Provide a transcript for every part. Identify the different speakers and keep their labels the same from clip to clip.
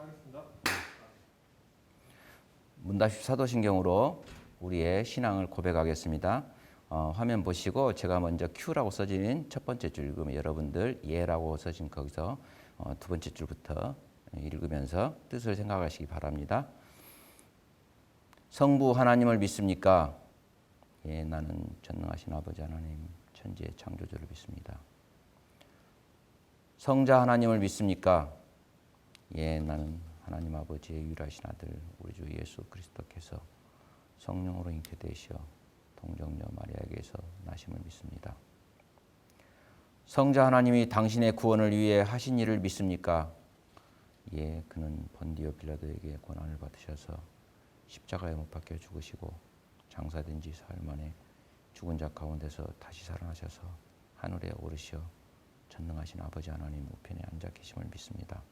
Speaker 1: 시작하겠습니다.
Speaker 2: 문답식 사도신경으로 우리의 신앙을 고백하겠습니다. 화면 보시고 제가 먼저 Q라고 써진 첫 번째 줄 읽으면 여러분들 예라고 써진 거기서 두 번째 줄부터 읽으면서 뜻을 생각하시기 바랍니다. 성부 하나님을 믿습니까? 예, 나는 전능하신 아버지 하나님 천지의 창조주를 믿습니다. 성자 하나님을 믿습니까? 예, 나는 하나님 아버지의 유일하신 아들 우리 주 예수 그리스도께서 성령으로 잉태되시어 동정녀 마리아에게서 나심을 믿습니다. 성자 하나님이 당신의 구원을 위해 하신 일을 믿습니까? 예, 그는 본디오 빌라도에게 고난을 받으셔서 십자가에 못 박혀 죽으시고 장사된 지 사흘 만에 죽은 자 가운데서 다시 살아나셔서 하늘에 오르시어 전능하신 아버지 하나님 우편에 앉아 계심을 믿습니다.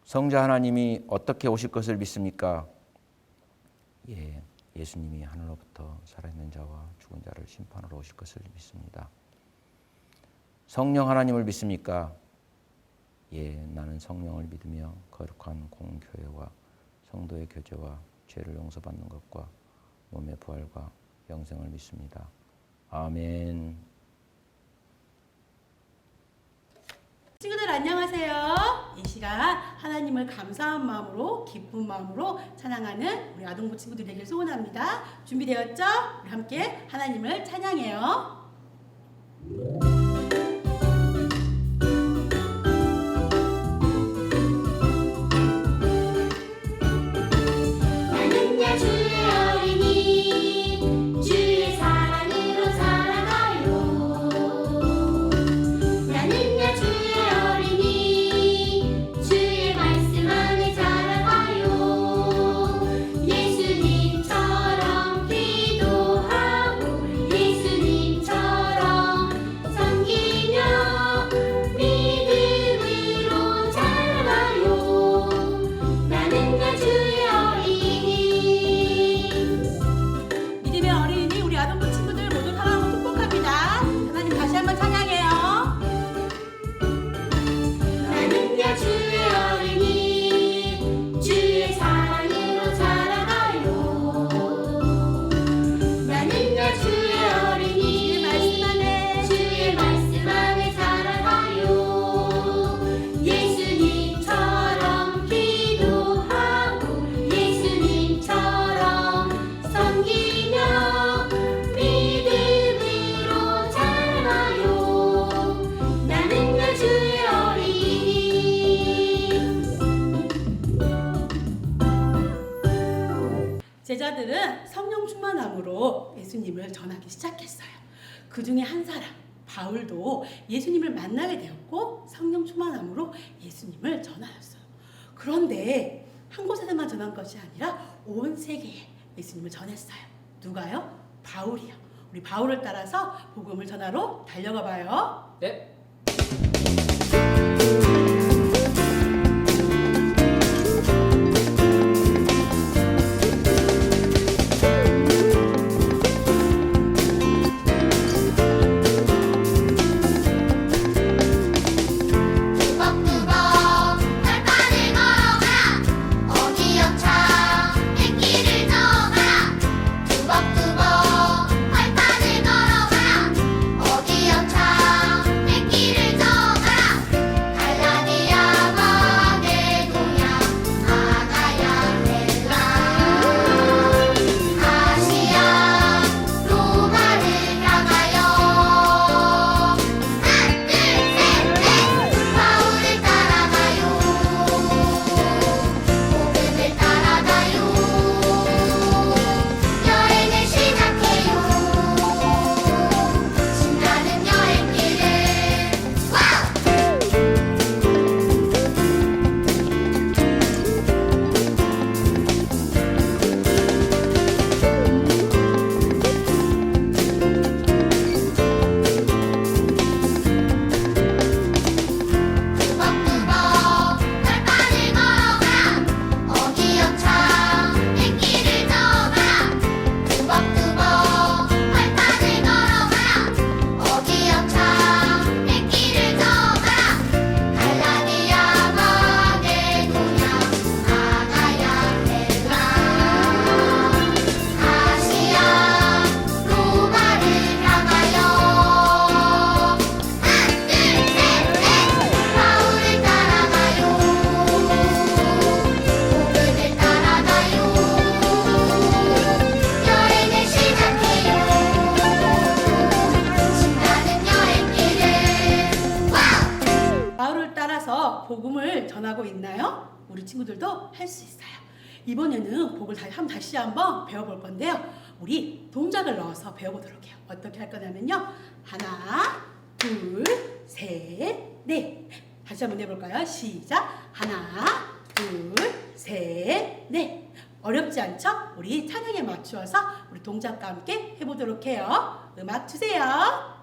Speaker 2: 성자 하나님이 어떻게 오실 것을 믿습니까? 예, 예수님이 하늘로부터 살아있는 자와 죽은 자를 심판하러 오실 것을 믿습니다. 성령 하나님을 믿습니까? 예, 나는 성령을 믿으며 거룩한 공교회와 성도의 교제와 죄를 용서받는 것과 몸의 부활과 영생을 믿습니다. 아멘.
Speaker 3: 친구들 안녕하세요. 이 시간 하나님을 감사한 마음으로 기쁜 마음으로 찬양하는 우리 아동부 친구들 되길 소원합니다. 준비되었죠? 우리 함께 하나님을 찬양해요. 제자들은 성령 충만함으로 예수님을 전하기 시작했어요. 그 중에 한 사람 바울도 예수님을 만나게 되었고 성령 충만함으로 예수님을 전하였어요. 그런데 한 곳에서만 전한 것이 아니라 온 세계에 예수님을 전했어요. 누가요? 바울이요. 우리 바울을 따라서 복음을 전하러 달려가 봐요.
Speaker 1: 네.
Speaker 4: 뚜벅뚜벅 발판을 걸어가 어디 여차
Speaker 3: 바울을 따라서 복음을 전하고 있나요? 우리 친구들도 할 수 있어요. 이번에는 복을 다시 한번 배워볼 건데요. 우리 동작을 넣어서 배워보도록 해요. 어떻게 할 거냐면요. 하나, 둘, 셋, 넷. 다시 한번 해볼까요? 시작. 하나, 둘, 셋, 넷. 어렵지 않죠? 우리 찬양에 맞추어서 우리 동작과 함께 해보도록 해요. 음악 주세요.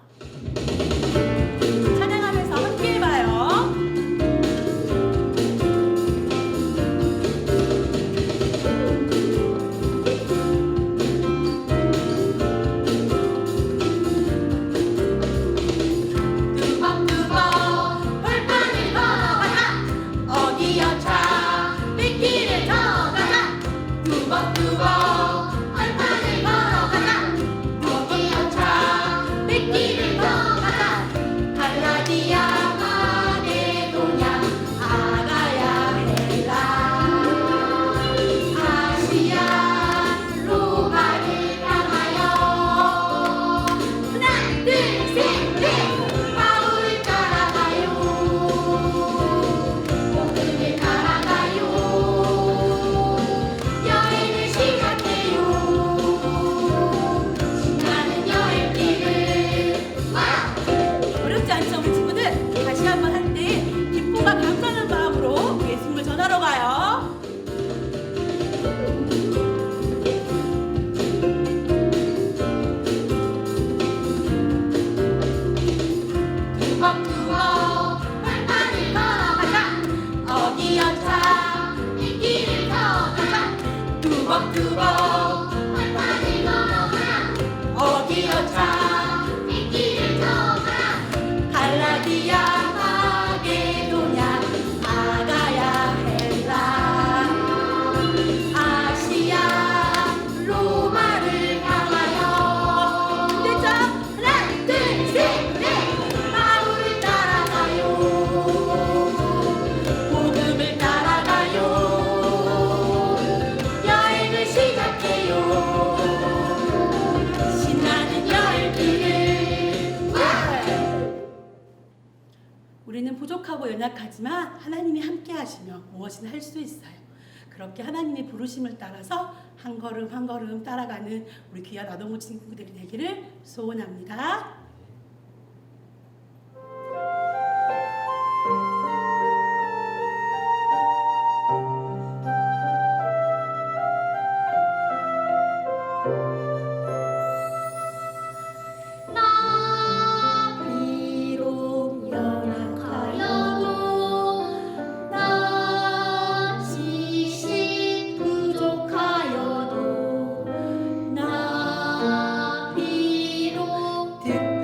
Speaker 3: 찬양하면서 함께 해봐요. 우리는 부족하고 연약하지만 하나님이 함께 하시면 무엇이나 할 수 있어요. 그렇게 하나님의 부르심을 따라서 한 걸음 한 걸음 따라가는 우리 귀한 아동부 친구들이 되기를 소원합니다.
Speaker 1: 듣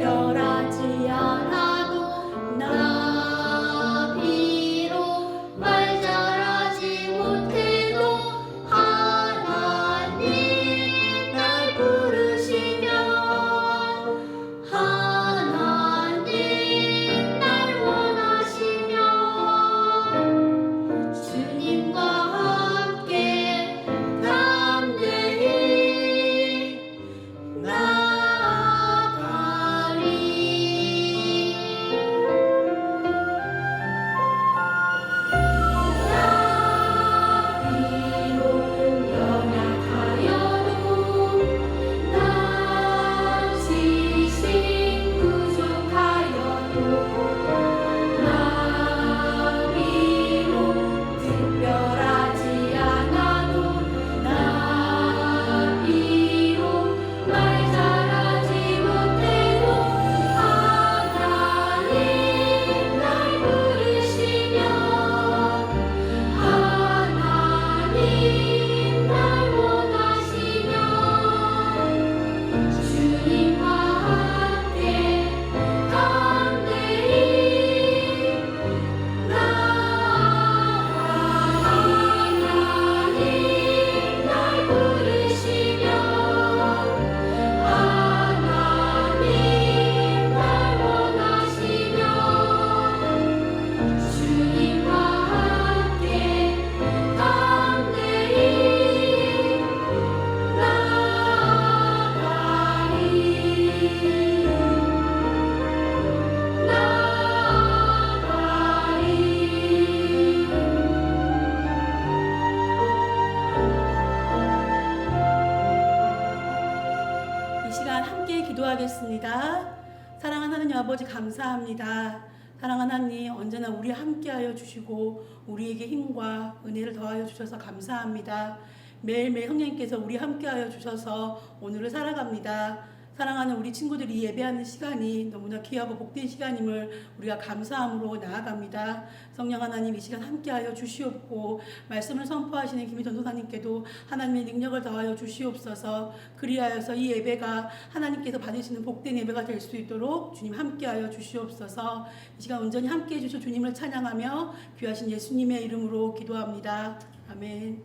Speaker 3: 기도하겠습니다. 사랑하는 하나님 아버지 감사합니다. 사랑하는 하나님 언제나 우리 함께하여 주시고 우리에게 힘과 은혜를 더하여 주셔서 감사합니다. 매일매일 성령님께서 우리 함께하여 주셔서 오늘을 살아갑니다. 사랑하는 우리 친구들이 예배하는 시간이 너무나 귀하고 복된 시간임을 우리가 감사함으로 나아갑니다. 성령 하나님 이 시간 함께하여 주시옵고 말씀을 선포하시는 김희 전도사님께도 하나님의 능력을 더하여 주시옵소서. 그리하여서 이 예배가 하나님께서 받으시는 복된 예배가 될 수 있도록 주님 함께하여 주시옵소서. 이 시간 온전히 함께해 주셔 주님을 찬양하며 귀하신 예수님의 이름으로 기도합니다. 아멘.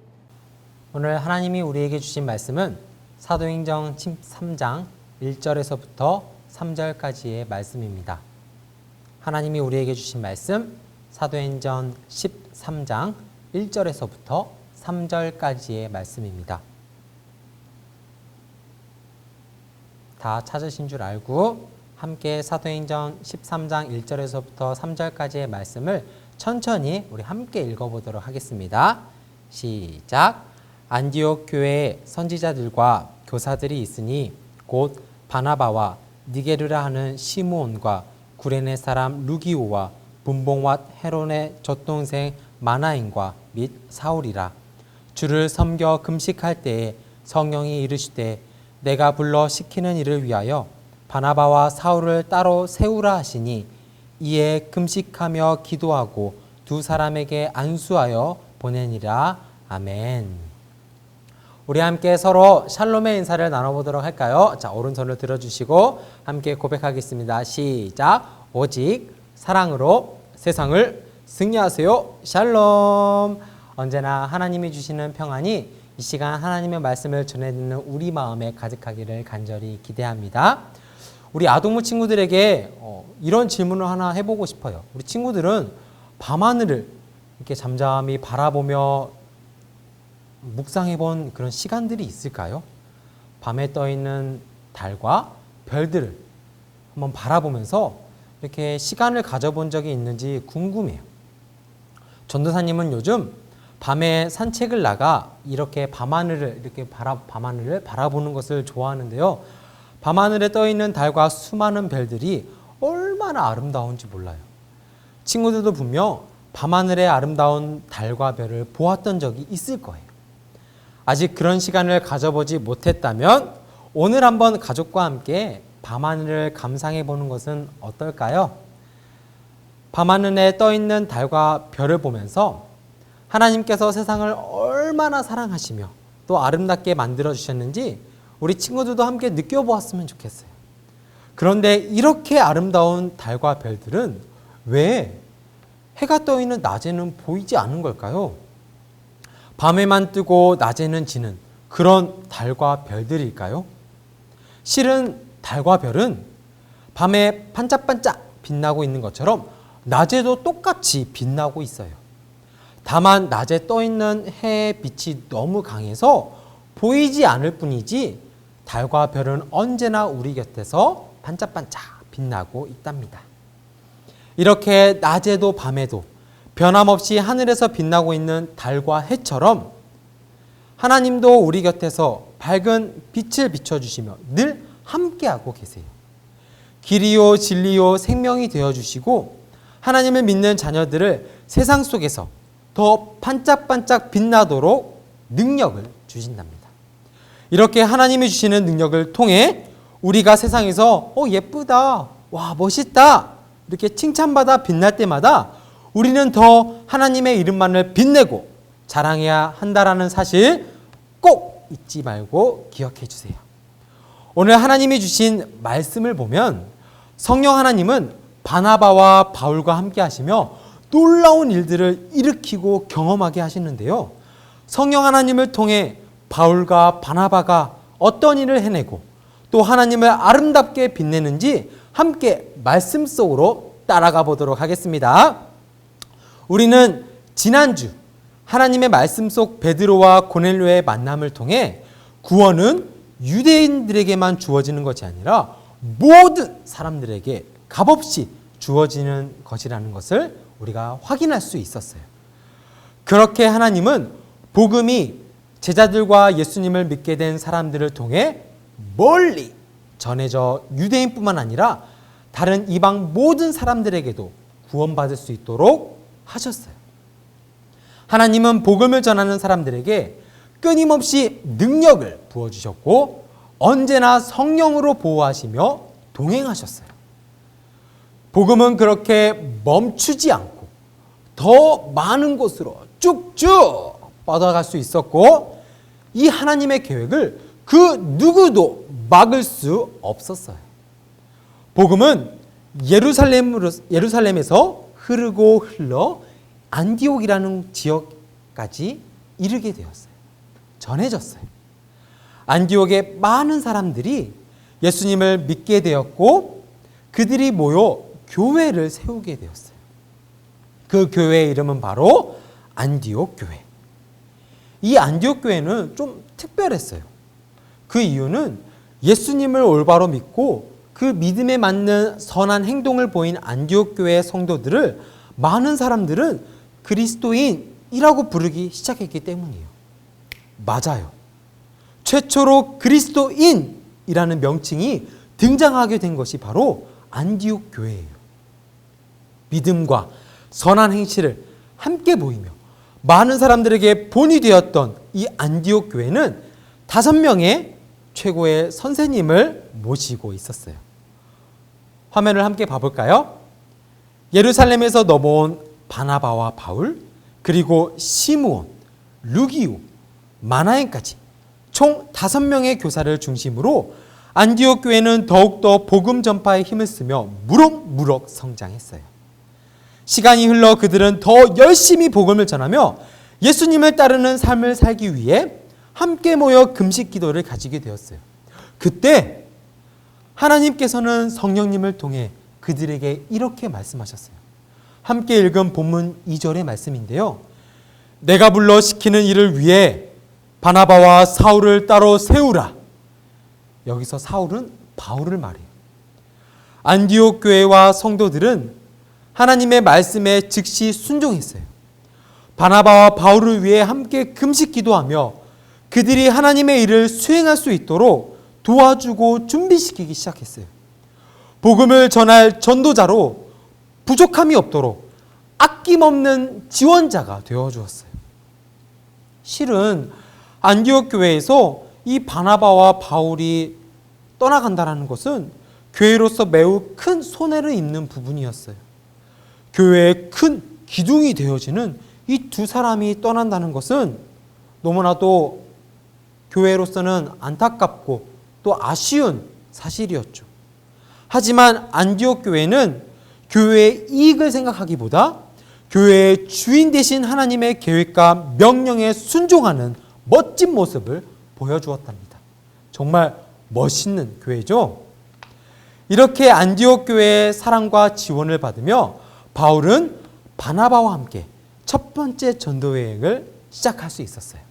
Speaker 1: 오늘 하나님이 우리에게 주신 말씀은 사도행전 13장 1절에서부터 3절까지의 말씀입니다. 하나님이 우리에게 주신 말씀 사도행전 13장 1절에서부터 3절까지의 말씀입니다. 다 찾으신 줄 알고 함께 사도행전 13장 1절에서부터 3절까지의 말씀을 천천히 우리 함께 읽어보도록 하겠습니다. 시작. 안디옥 교회에 선지자들과 교사들이 있으니 곧 바나바와 니게르라 하는 시므온과 구레네 사람 루기오와 분봉왓 헤론의 젖동생 마나인과 및 사울이라. 주를 섬겨 금식할 때에 성령이 이르시되 내가 불러 시키는 일을 위하여 바나바와 사울을 따로 세우라 하시니 이에 금식하며 기도하고 두 사람에게 안수하여 보내니라. 아멘. 우리 함께 서로 샬롬의 인사를 나눠보도록 할까요? 자, 오른손을 들어주시고 함께 고백하겠습니다. 시작. 오직 사랑으로 세상을 승리하세요. 샬롬. 언제나 하나님이 주시는 평안이 이 시간 하나님의 말씀을 전해 듣는 우리 마음에 가득하기를 간절히 기대합니다. 우리 아동부 친구들에게 이런 질문을 하나 해보고 싶어요. 우리 친구들은 밤하늘을 이렇게 잠잠히 바라보며 묵상해 본 그런 시간들이 있을까요? 밤에 떠 있는 달과 별들을 한번 바라보면서 이렇게 시간을 가져본 적이 있는지 궁금해요. 전도사님은 요즘 밤에 산책을 나가 이렇게 밤하늘을 바라보는 것을 좋아하는데요. 밤하늘에 떠 있는 달과 수많은 별들이 얼마나 아름다운지 몰라요. 친구들도 분명 밤하늘의 아름다운 달과 별을 보았던 적이 있을 거예요. 아직 그런 시간을 가져보지 못했다면 오늘 한번 가족과 함께 밤하늘을 감상해 보는 것은 어떨까요? 밤하늘에 떠 있는 달과 별을 보면서 하나님께서 세상을 얼마나 사랑하시며 또 아름답게 만들어 주셨는지 우리 친구들도 함께 느껴보았으면 좋겠어요. 그런데 이렇게 아름다운 달과 별들은 왜 해가 떠 있는 낮에는 보이지 않는 걸까요? 밤에만 뜨고 낮에는 지는 그런 달과 별들일까요? 실은 달과 별은 밤에 반짝반짝 빛나고 있는 것처럼 낮에도 똑같이 빛나고 있어요. 다만 낮에 떠 있는 해의 빛이 너무 강해서 보이지 않을 뿐이지 달과 별은 언제나 우리 곁에서 반짝반짝 빛나고 있답니다. 이렇게 낮에도 밤에도 변함없이 하늘에서 빛나고 있는 달과 해처럼 하나님도 우리 곁에서 밝은 빛을 비춰주시며 늘 함께하고 계세요. 길이요 진리요 생명이 되어주시고 하나님을 믿는 자녀들을 세상 속에서 더 반짝반짝 빛나도록 능력을 주신답니다. 이렇게 하나님이 주시는 능력을 통해 우리가 세상에서 예쁘다, 와 멋있다 이렇게 칭찬받아 빛날 때마다 우리는 더 하나님의 이름만을 빛내고 자랑해야 한다라는 사실 꼭 잊지 말고 기억해 주세요. 오늘 하나님이 주신 말씀을 보면 성령 하나님은 바나바와 바울과 함께 하시며 놀라운 일들을 일으키고 경험하게 하시는데요. 성령 하나님을 통해 바울과 바나바가 어떤 일을 해내고 또 하나님을 아름답게 빛내는지 함께 말씀 속으로 따라가 보도록 하겠습니다. 우리는 지난주 하나님의 말씀 속 베드로와 고넬료의 만남을 통해 구원은 유대인들에게만 주어지는 것이 아니라 모든 사람들에게 값없이 주어지는 것이라는 것을 우리가 확인할 수 있었어요. 그렇게 하나님은 복음이 제자들과 예수님을 믿게 된 사람들을 통해 멀리 전해져 유대인뿐만 아니라 다른 이방 모든 사람들에게도 구원받을 수 있도록 하셨어요. 하나님은 복음을 전하는 사람들에게 끊임없이 능력을 부어주셨고 언제나 성령으로 보호하시며 동행하셨어요. 복음은 그렇게 멈추지 않고 더 많은 곳으로 쭉쭉 뻗어갈 수 있었고 이 하나님의 계획을 그 누구도 막을 수 없었어요. 복음은 예루살렘에서 흐르고 흘러 안디옥이라는 지역까지 이르게 되었어요. 전해졌어요. 안디옥의 많은 사람들이 예수님을 믿게 되었고 그들이 모여 교회를 세우게 되었어요. 그 교회의 이름은 바로 안디옥 교회. 이 안디옥 교회는 좀 특별했어요. 그 이유는 예수님을 올바로 믿고 그 믿음에 맞는 선한 행동을 보인 안디옥 교회의 성도들을 많은 사람들은 그리스도인이라고 부르기 시작했기 때문이에요. 맞아요. 최초로 그리스도인이라는 명칭이 등장하게 된 것이 바로 안디옥 교회예요. 믿음과 선한 행실을 함께 보이며 많은 사람들에게 본이 되었던 이 안디옥 교회는 5명의 최고의 선생님을 모시고 있었어요. 화면을 함께 봐볼까요? 예루살렘에서 넘어온 바나바와 바울, 그리고 시므온, 루기오, 마나엔까지 총 5명의 교사를 중심으로 안디옥 교회는 더욱더 복음 전파에 힘을 쓰며 무럭무럭 성장했어요. 시간이 흘러 그들은 더 열심히 복음을 전하며 예수님을 따르는 삶을 살기 위해 함께 모여 금식 기도를 가지게 되었어요. 그때 하나님께서는 성령님을 통해 그들에게 이렇게 말씀하셨어요. 함께 읽은 본문 2절의 말씀인데요. 내가 불러 시키는 일을 위해 바나바와 사울을 따로 세우라. 여기서 사울은 바울을 말해요. 안디옥 교회와 성도들은 하나님의 말씀에 즉시 순종했어요. 바나바와 바울을 위해 함께 금식 기도하며 그들이 하나님의 일을 수행할 수 있도록 도와주고 준비시키기 시작했어요. 복음을 전할 전도자로 부족함이 없도록 아낌없는 지원자가 되어주었어요. 실은 안디옥 교회에서 이 바나바와 바울이 떠나간다는 것은 교회로서 매우 큰 손해를 입는 부분이었어요. 교회의 큰 기둥이 되어지는 이 2사람이 떠난다는 것은 너무나도 교회로서는 안타깝고 또 아쉬운 사실이었죠. 하지만 안디옥 교회는 교회의 이익을 생각하기보다 교회의 주인 되신 하나님의 계획과 명령에 순종하는 멋진 모습을 보여주었답니다. 정말 멋있는 교회죠. 이렇게 안디옥 교회의 사랑과 지원을 받으며 바울은 바나바와 함께 첫 번째 전도 여행을 시작할 수 있었어요.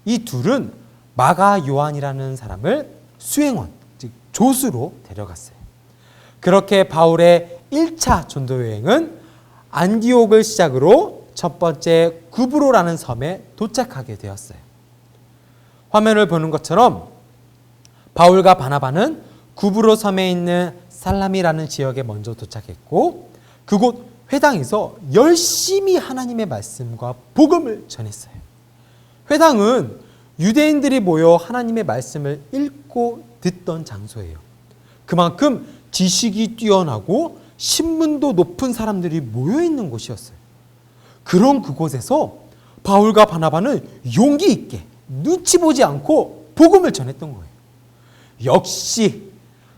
Speaker 1: 이 둘은 마가 요한이라는 사람을 수행원, 즉 조수로 데려갔어요. 그렇게 바울의 1차 전도 여행은 안디옥을 시작으로 첫 번째 구브로라는 섬에 도착하게 되었어요. 화면을 보는 것처럼 바울과 바나바는 구브로 섬에 있는 살라미라는 지역에 먼저 도착했고 그곳 회당에서 열심히 하나님의 말씀과 복음을 전했어요. 회당은 유대인들이 모여 하나님의 말씀을 읽고 듣던 장소예요. 그만큼 지식이 뛰어나고 신분도 높은 사람들이 모여있는 곳이었어요. 그런 그곳에서 바울과 바나바는 용기 있게 눈치 보지 않고 복음을 전했던 거예요. 역시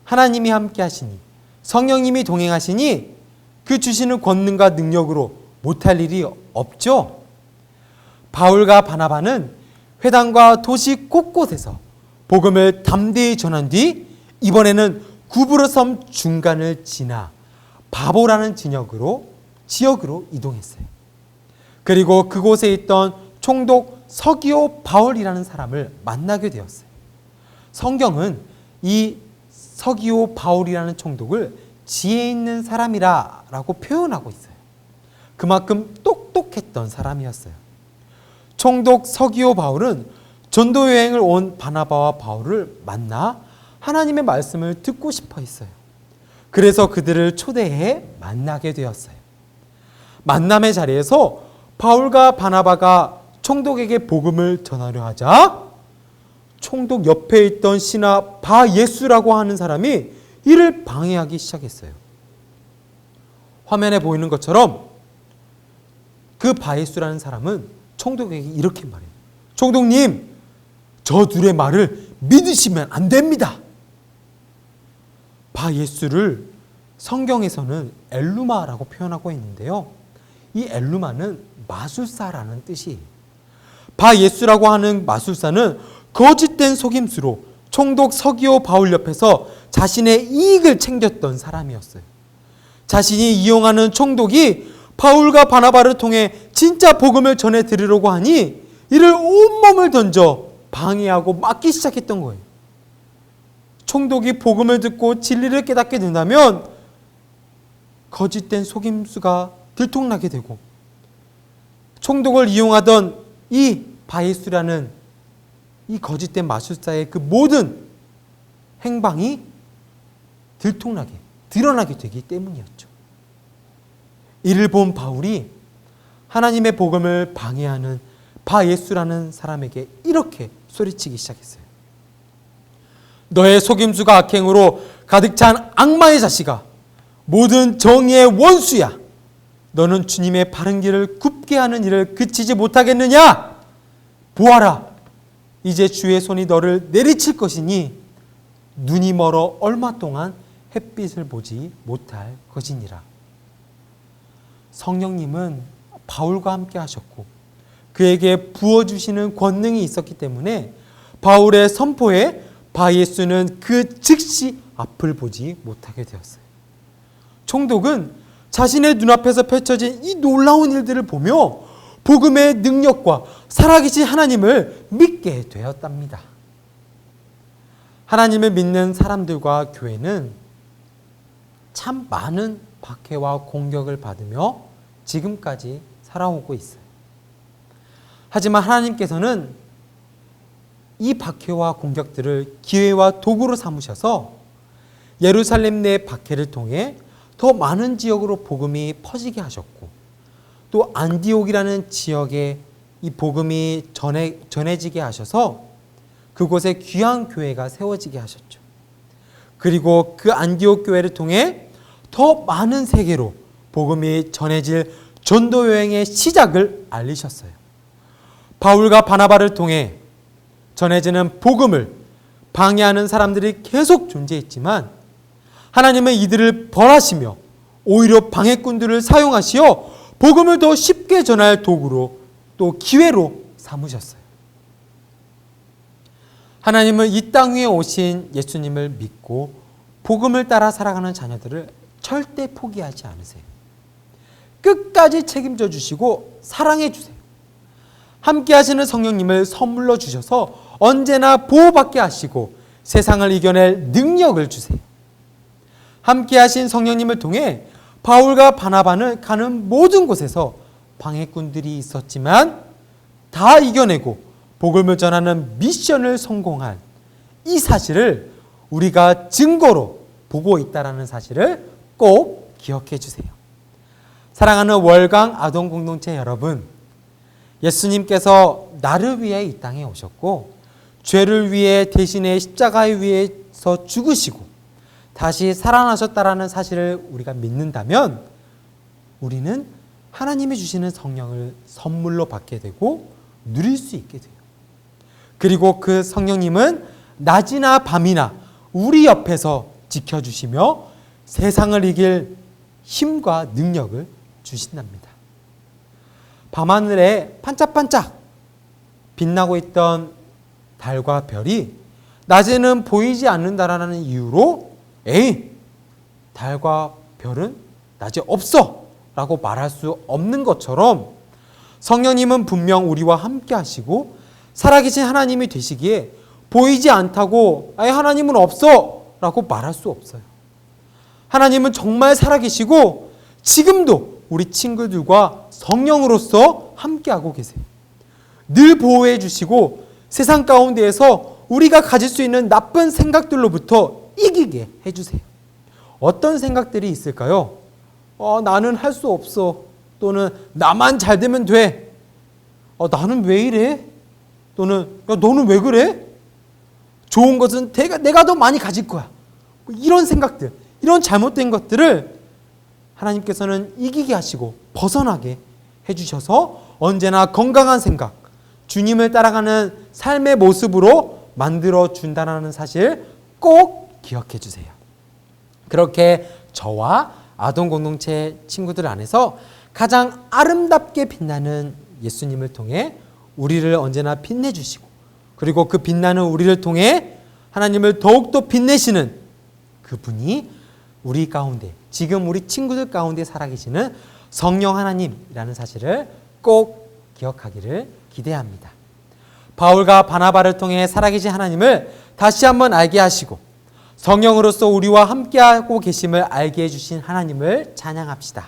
Speaker 1: 하나님이 함께 하시니 성령님이 동행하시니 그 주시는 권능과 능력으로 못할 일이 없죠. 바울과 바나바는 회당과 도시 곳곳에서 복음을 담대히 전한 뒤 이번에는 구브로 섬 중간을 지나 바보라는 지역으로 이동했어요. 그리고 그곳에 있던 총독 서기오 바울이라는 사람을 만나게 되었어요. 성경은 이 서기오 바울이라는 총독을 지혜 있는 사람이라고 표현하고 있어요. 그만큼 똑똑했던 사람이었어요. 총독 서기오 바울은 전도 여행을 온 바나바와 바울을 만나 하나님의 말씀을 듣고 싶어 했어요. 그래서 그들을 초대해 만나게 되었어요. 만남의 자리에서 바울과 바나바가 총독에게 복음을 전하려 하자 총독 옆에 있던 신하 바예수라고 하는 사람이 이를 방해하기 시작했어요. 화면에 보이는 것처럼 그 바예수라는 사람은 총독에게 이렇게 말해요. 총독님, 저 둘의 말을 믿으시면 안 됩니다. 바예수를 성경에서는 엘루마라고 표현하고 있는데요. 이 엘루마는 마술사라는 뜻이에요. 바예수라고 하는 마술사는 거짓된 속임수로 총독 서기오 바울 옆에서 자신의 이익을 챙겼던 사람이었어요. 자신이 이용하는 총독이 바울과 바나바를 통해 진짜 복음을 전해 드리려고 하니 이를 온몸을 던져 방해하고 막기 시작했던 거예요. 총독이 복음을 듣고 진리를 깨닫게 된다면 거짓된 속임수가 들통나게 되고 총독을 이용하던 이 바예수라는 이 거짓된 마술사의 그 모든 행방이 들통나게 드러나게 되기 때문이었죠. 이를 본 바울이 하나님의 복음을 방해하는 바예수라는 사람에게 이렇게 소리치기 시작했어요. 너의 속임수가 악행으로 가득 찬 악마의 자식아, 모든 정의의 원수야. 너는 주님의 바른 길을 굽게 하는 일을 그치지 못하겠느냐? 보아라, 이제 주의 손이 너를 내리칠 것이니 눈이 멀어 얼마 동안 햇빛을 보지 못할 것이니라. 성령님은 바울과 함께 하셨고 그에게 부어주시는 권능이 있었기 때문에 바울의 선포에 바예수는 그 즉시 앞을 보지 못하게 되었어요. 총독은 자신의 눈앞에서 펼쳐진 이 놀라운 일들을 보며 복음의 능력과 살아계신 하나님을 믿게 되었답니다. 하나님을 믿는 사람들과 교회는 참 많은 박해와 공격을 받으며 지금까지 살아오고 있어요. 하지만 하나님께서는 이 박해와 공격들을 기회와 도구로 삼으셔서 예루살렘 내 박해를 통해 더 많은 지역으로 복음이 퍼지게 하셨고 또 안디옥이라는 지역에 이 복음이 전해지게 하셔서 그곳에 귀한 교회가 세워지게 하셨죠. 그리고 그 안디옥 교회를 통해 더 많은 세계로 복음이 전해질 전도 여행의 시작을 알리셨어요. 바울과 바나바를 통해 전해지는 복음을 방해하는 사람들이 계속 존재했지만 하나님은 이들을 벌하시며 오히려 방해꾼들을 사용하시어 복음을 더 쉽게 전할 도구로 또 기회로 삼으셨어요. 하나님은 이 땅 위에 오신 예수님을 믿고 복음을 따라 살아가는 자녀들을 절대 포기하지 않으세요. 끝까지 책임져 주시고 사랑해 주세요. 함께 하시는 성령님을 선물로 주셔서 언제나 보호받게 하시고 세상을 이겨낼 능력을 주세요. 함께 하신 성령님을 통해 바울과 바나바는 가는 모든 곳에서 방해꾼들이 있었지만 다 이겨내고 복음을 전하는 미션을 성공한 이 사실을 우리가 증거로 보고 있다는 사실을 꼭 기억해 주세요. 사랑하는 월강 아동 공동체 여러분, 예수님께서 나를 위해 이 땅에 오셨고 죄를 위해 대신에 십자가에 위해서 죽으시고 다시 살아나셨다라는 사실을 우리가 믿는다면 우리는 하나님이 주시는 성령을 선물로 받게 되고 누릴 수 있게 돼요. 그리고 그 성령님은 낮이나 밤이나 우리 옆에서 지켜주시며 세상을 이길 힘과 능력을 주신답니다. 밤하늘에 반짝반짝 빛나고 있던 달과 별이 낮에는 보이지 않는다라는 이유로 달과 별은 낮에 없어 라고 말할 수 없는 것처럼 성령님은 분명 우리와 함께 하시고 살아계신 하나님이 되시기에 보이지 않다고 하나님은 없어 라고 말할 수 없어요. 하나님은 정말 살아계시고 지금도 우리 친구들과 성령으로서 함께하고 계세요. 늘 보호해 주시고 세상 가운데에서 우리가 가질 수 있는 나쁜 생각들로부터 이기게 해주세요. 어떤 생각들이 있을까요? 나는 할 수 없어. 또는 나만 잘 되면 돼. 나는 왜 이래? 또는 야, 너는 왜 그래? 좋은 것은 내가 더 많이 가질 거야. 이런 생각들, 이런 잘못된 것들을 하나님께서는 이기게 하시고 벗어나게 해주셔서 언제나 건강한 생각, 주님을 따라가는 삶의 모습으로 만들어 준다는 사실 꼭 기억해 주세요. 그렇게 저와 아동 공동체 친구들 안에서 가장 아름답게 빛나는 예수님을 통해 우리를 언제나 빛내주시고, 그리고 그 빛나는 우리를 통해 하나님을 더욱더 빛내시는 그분이 우리 가운데, 지금 우리 친구들 가운데 살아계시는 성령 하나님이라는 사실을 꼭 기억하기를 기대합니다. 바울과 바나바를 통해 살아계신 하나님을 다시 한번 알게 하시고 성령으로서 우리와 함께하고 계심을 알게 해주신 하나님을 찬양합시다.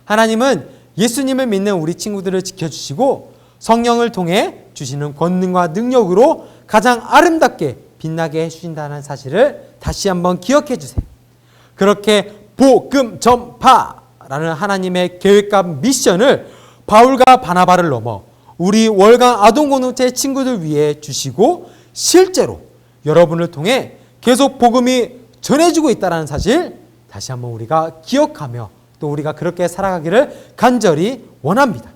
Speaker 1: 하나님은 예수님을 믿는 우리 친구들을 지켜주시고 성령을 통해 주시는 권능과 능력으로 가장 아름답게 빛나게 해주신다는 사실을 다시 한번 기억해 주세요. 그렇게 복음 전파라는 하나님의 계획과 미션을 바울과 바나바를 넘어 우리 월강 아동 공동체 친구들 위해 주시고 실제로 여러분을 통해 계속 복음이 전해지고 있다는 사실 다시 한번 우리가 기억하며 또 우리가 그렇게 살아가기를 간절히 원합니다.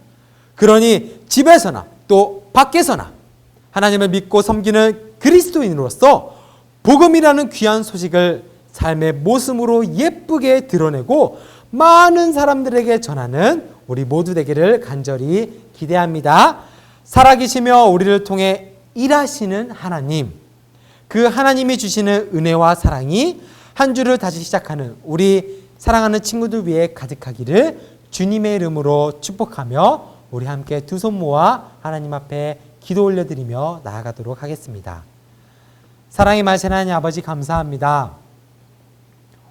Speaker 1: 그러니 집에서나 또 밖에서나 하나님을 믿고 섬기는 그리스도인으로서 복음이라는 귀한 소식을 삶의 모습으로 예쁘게 드러내고 많은 사람들에게 전하는 우리 모두 되기를 간절히 기대합니다. 살아계시며 우리를 통해 일하시는 하나님, 그 하나님이 주시는 은혜와 사랑이 한 주를 다시 시작하는 우리 사랑하는 친구들 위해 가득하기를 주님의 이름으로 축복하며 우리 함께 두 손 모아 하나님 앞에 기도 올려드리며 나아가도록 하겠습니다. 사랑이 많으신 하나님 아버지 감사합니다.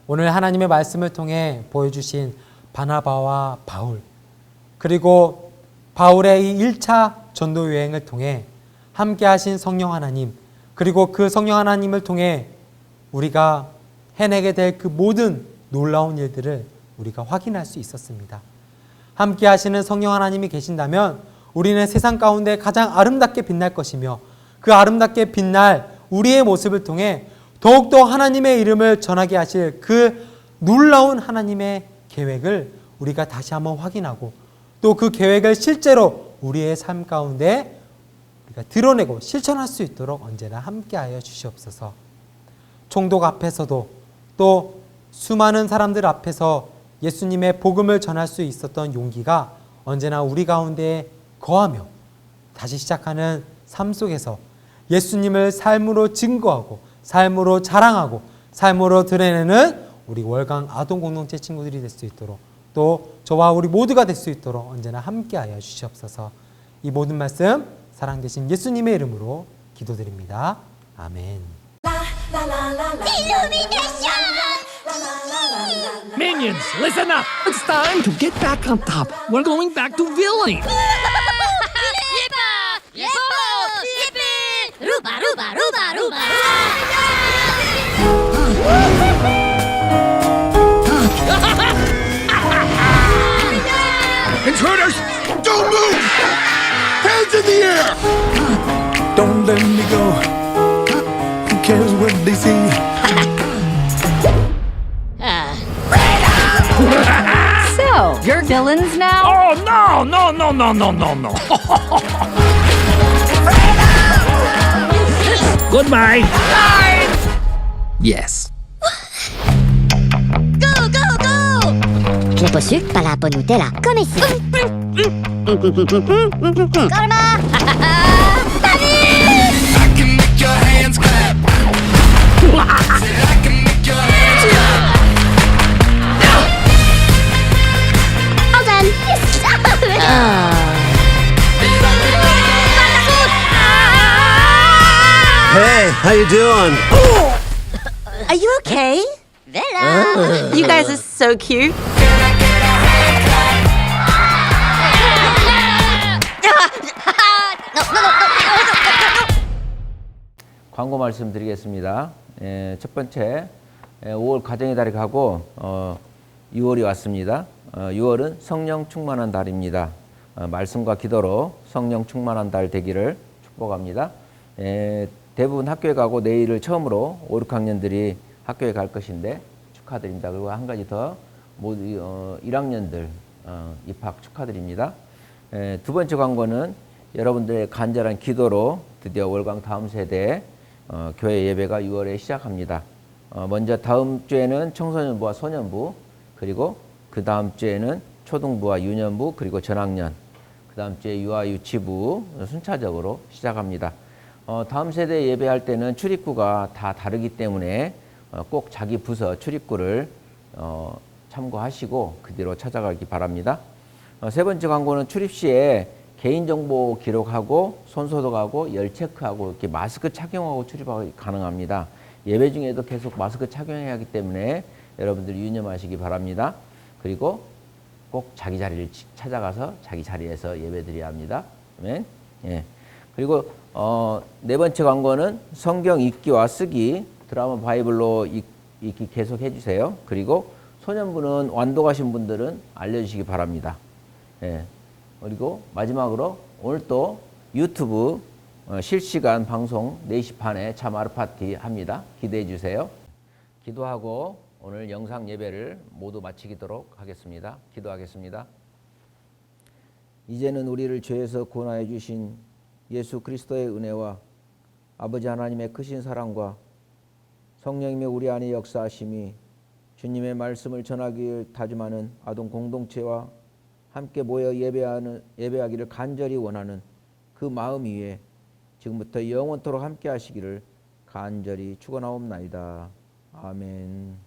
Speaker 1: 오늘 하나님의 말씀을 통해 보여주신 바나바와 바울, 그리고 바울의 이 1차 전도 여행을 통해 함께 하신 성령 하나님, 그리고 그 성령 하나님을 통해 우리가 해내게 될 그 모든 놀라운 일들을 우리가 확인할 수 있었습니다. 함께 하시는 성령 하나님이 계신다면 우리는 세상 가운데 가장 아름답게 빛날 것이며 그 아름답게 빛날 우리의 모습을 통해 더욱더 하나님의 이름을 전하게 하실 그 놀라운 하나님의 계획을 우리가 다시 한번 확인하고 또 그 계획을 실제로 우리의 삶 가운데 우리가 드러내고 실천할 수 있도록 언제나 함께하여 주시옵소서. 총독 앞에서도 또 수많은 사람들 앞에서 예수님의 복음을 전할 수 있었던 용기가 언제나 우리 가운데 거하며 다시 시작하는 삶 속에서 예수님을 삶으로 증거하고 삶으로 자랑하고 삶으로 드러내는 우리 월강 아동 공동체 친구들이 될 수 있도록 또 저와 우리 모두가 될 수 있도록 언제나 함께하여 주시옵소서. 이 모든 말씀 사랑되신 예수님의 이름으로 기도드립니다. 아멘.
Speaker 4: Minions, listen up! It's time to get back on top. We're going back to Villy.
Speaker 5: 루바 루바 루바 루바
Speaker 4: Intruders! Don't move! Hands in the air!
Speaker 6: Don't let me go. Who cares what they see?
Speaker 5: So, you're villains now?
Speaker 4: Oh, no! Goodbye! Yes.
Speaker 5: Go, go, go! Clé sucre, pas la peau Nutella, comme ici. Karma!
Speaker 6: I can make your hands clap. I can make your hands clap.
Speaker 5: All done! Yes!
Speaker 7: Hey, how you doing?
Speaker 8: Are you okay?
Speaker 5: Bella!
Speaker 8: You guys are so cute.
Speaker 2: 광고 말씀드리겠습니다. 첫 번째 5월 가정의 달이 가고 6월이 왔습니다. 6월은 성령 충만한 달입니다. 말씀과 기도로 성령 충만한 달 되기를 축복합니다. 대부분 학교에 가고 내일을 처음으로 5, 6학년들이 학교에 갈 것인데 축하드립니다. 그리고 한 가지 더 모두 1학년들 입학 축하드립니다. 두 번째 광고는 여러분들의 간절한 기도로 드디어 월강 다음 세대 교회 예배가 6월에 시작합니다. 먼저 다음 주에는 청소년부와 소년부, 그리고 그 다음 주에는 초등부와 유년부, 그리고 전학년, 그 다음 주에 유아 유치부 순차적으로 시작합니다. 다음 세대 예배할 때는 출입구가 다 다르기 때문에 꼭 자기 부서 출입구를 참고하시고 그 뒤로 찾아가기 바랍니다. 세 번째 광고는 출입 시에 개인정보 기록하고 손소독하고 열 체크하고 이렇게 마스크 착용하고 출입하기 가능합니다. 예배 중에도 계속 마스크 착용해야 하기 때문에 여러분들이 유념하시기 바랍니다. 그리고 꼭 자기 자리를 찾아가서 자기 자리에서 예배드려야 합니다. 아멘. 예. 그리고 네 번째 광고는 성경 읽기와 쓰기, 드라마 바이블로 읽기 계속 해주세요. 그리고 소년부는 완독하신 분들은 알려주시기 바랍니다. 예. 그리고 마지막으로 오늘 또 유튜브 실시간 방송 4시 반에 참아르 파티 합니다. 기대해 주세요. 기도하고 오늘 영상 예배를 모두 마치도록 하겠습니다. 기도하겠습니다. 이제는 우리를 죄에서 구원하여 주신 예수 그리스도의 은혜와 아버지 하나님의 크신 사랑과 성령님의 우리 안에 역사하심이 주님의 말씀을 전하기 위해 다짐하는 아동 공동체와 함께 모여 예배하기를 간절히 원하는 그 마음 위에 지금부터 영원토록 함께 하시기를 간절히 축원하옵나이다. 아멘.